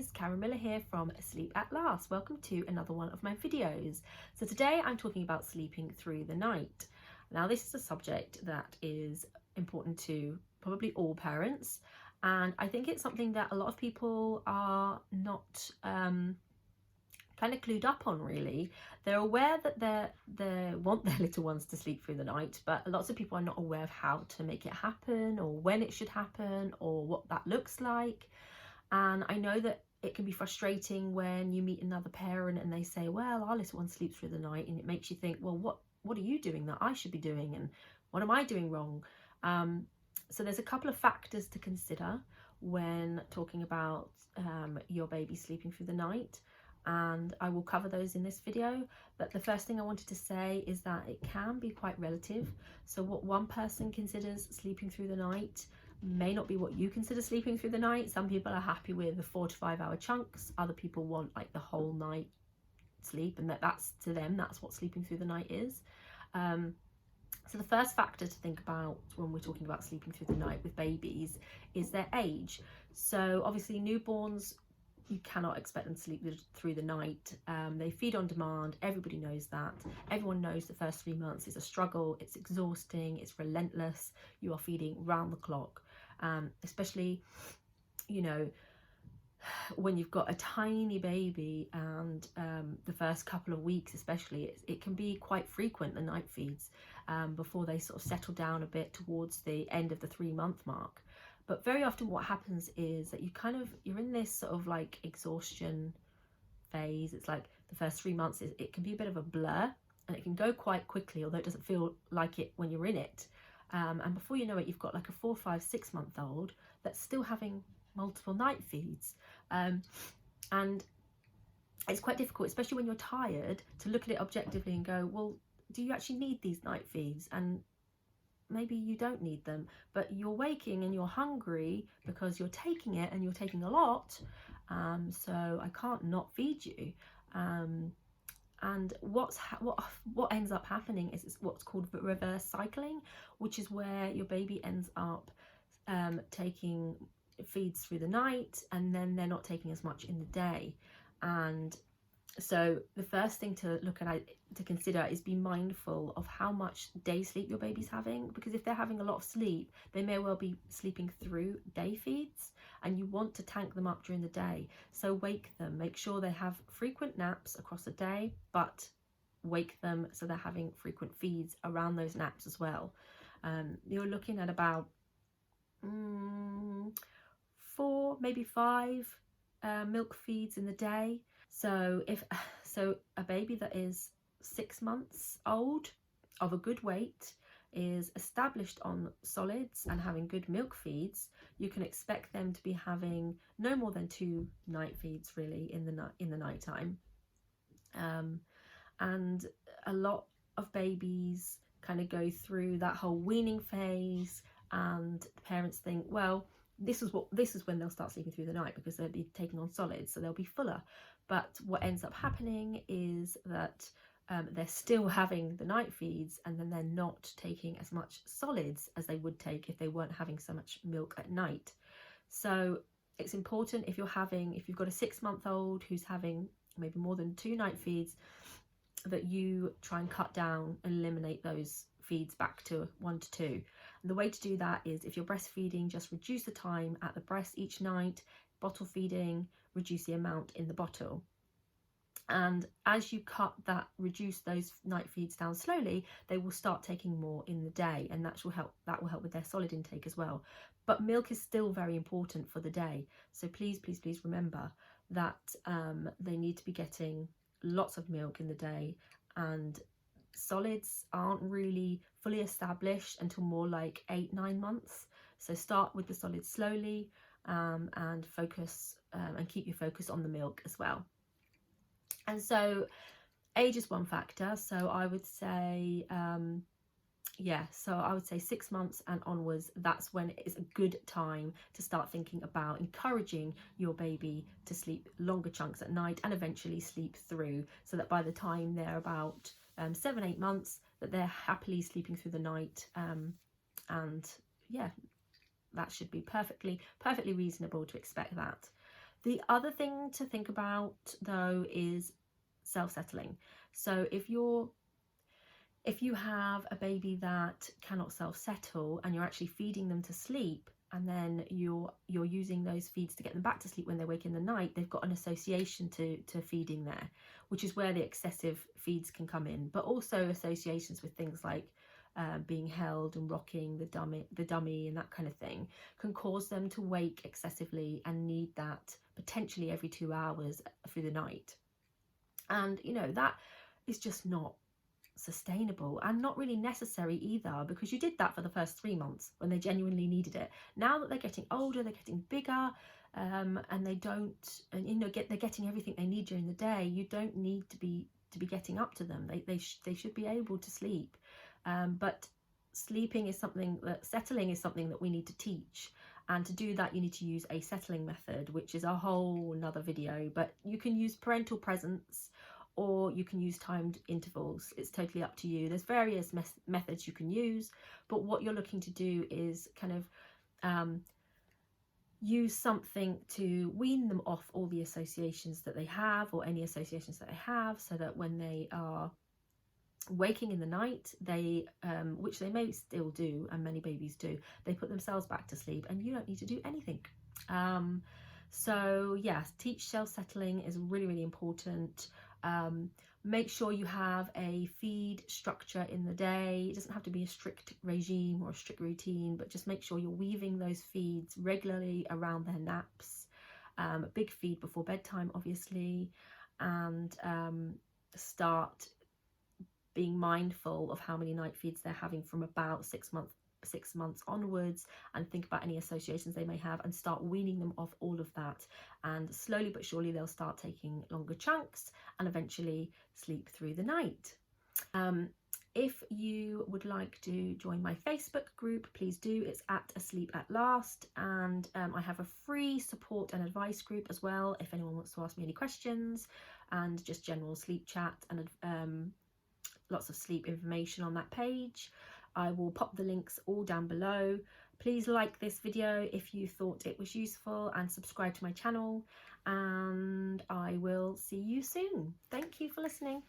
guys, Karen Miller here from Sleep at Last. Welcome to another one of my videos. So today I'm talking about sleeping through the night. Now this is a subject that is important to probably all parents, and I think it's something that a lot of people are not kind of clued up on really. They're aware that they want their little ones to sleep through the night, but lots of people are not aware of how to make it happen or when it should happen or what that looks like. And I know that it can be frustrating when you meet another parent and they say, well, our little one sleeps through the night, and it makes you think, well, what are you doing that I should be doing, and what am I doing wrong? So there's a couple of factors to consider when talking about your baby sleeping through the night, and I will cover those in this video. But the first thing I wanted to say is that it can be quite relative. So what one person considers sleeping through the night may not be what you consider sleeping through the night. Some people are happy with the 4 to 5 hour chunks. Other people want like the whole night sleep, and that's to them, that's what sleeping through the night is. So the first factor to think about when we're talking about sleeping through the night with babies is their age. So obviously newborns, you cannot expect them to sleep through the night. They feed on demand. Everybody knows that. Everyone knows the first 3 months is a struggle. It's exhausting. It's relentless. You are feeding round the clock, especially, you know, when you've got a tiny baby, and the first couple of weeks especially, it can be quite frequent, the night feeds, before they sort of settle down a bit towards the end of the 3-month mark. But very often what happens is that you're in this sort of like exhaustion phase. It's like the first 3 months, it can be a bit of a blur, and it can go quite quickly, although it doesn't feel like it when you're in it. And before you know it, you've got like a 4, 5, 6 month old that's still having multiple night feeds. And it's quite difficult, especially when you're tired, to look at it objectively and go, well, do you actually need these night feeds? And maybe you don't need them, but you're waking and you're hungry because you're taking it, and you're taking a lot, so I can't not feed you. And what ends up happening is what's called reverse cycling, which is where your baby ends up taking feeds through the night, and then they're not taking as much in the day. And so the first thing to look at, to consider, is be mindful of how much day sleep your baby's having, because if they're having a lot of sleep, they may well be sleeping through day feeds, and you want to tank them up during the day. So wake them, make sure they have frequent naps across the day, but wake them so they're having frequent feeds around those naps as well. You're looking at about 4, maybe 5 milk feeds in the day. So a baby that is 6 months old, of a good weight, is established on solids and having good milk feeds, you can expect them to be having no more than 2 night feeds really in the nighttime. And a lot of babies kind of go through that whole weaning phase, and the parents think, well, this is when they'll start sleeping through the night, because they'll be taking on solids, so they'll be fuller. But what ends up happening is that they're still having the night feeds, and then they're not taking as much solids as they would take if they weren't having so much milk at night. So it's important, if you've got a 6-month-old who's having maybe more than 2 night feeds, that you try and cut down and eliminate those feeds back to 1 to 2. And the way to do that is, if you're breastfeeding, just reduce the time at the breast each night. Bottle feeding, reduce the amount in the bottle. And as you reduce those night feeds down slowly, they will start taking more in the day, and that will help with their solid intake as well. But milk is still very important for the day, so please remember that they need to be getting lots of milk in the day, and solids aren't really fully established until more like 8-9 months. So start with the solids slowly, and focus and keep your focus on the milk as well. And so age is one factor. So I would say 6 months and onwards, that's when it is a good time to start thinking about encouraging your baby to sleep longer chunks at night, and eventually sleep through, so that by the time they're about 7-8 months, that they're happily sleeping through the night. And yeah, that should be perfectly reasonable to expect that. The other thing to think about though is self-settling. So if you have a baby that cannot self-settle and you're actually feeding them to sleep, and then you're using those feeds to get them back to sleep when they wake in the night, they've got an association to feeding there, which is where the excessive feeds can come in, but also associations with things like being held and rocking the dummy and that kind of thing can cause them to wake excessively and need that potentially every 2 hours through the night. And you know, that is just not sustainable and not really necessary either, because you did that for the first 3 months when they genuinely needed it. Now that they're getting older, they're getting bigger, and they don't, and you know, they're getting everything they need during the day. You don't need to be getting up to them. They should be able to sleep, but settling is something that we need to teach. And to do that, you need to use a settling method, which is a whole another video. But you can use parental presence, or you can use timed intervals. It's totally up to you. There's various methods you can use, but what you're looking to do is kind of use something to wean them off all the associations that they have, or any associations that they have, so that when they are waking in the night, they which they may still do, and many babies do, they put themselves back to sleep and you don't need to do anything. So yes, teach self-settling is really, really important. Make sure you have a feed structure in the day. It doesn't have to be a strict regime or a strict routine, but just make sure you're weaving those feeds regularly around their naps. A big feed before bedtime, obviously, and start being mindful of how many night feeds they're having from about 6 months onwards, and think about any associations they may have, and start weaning them off all of that, and slowly but surely they'll start taking longer chunks and eventually sleep through the night. If you would like to join my Facebook group, please do. It's at Asleep at Last, and I have a free support and advice group as well if anyone wants to ask me any questions, and just general sleep chat and lots of sleep information on that page. I will pop the links all down below. Please like this video if you thought it was useful, and subscribe to my channel, and I will see you soon. Thank you for listening.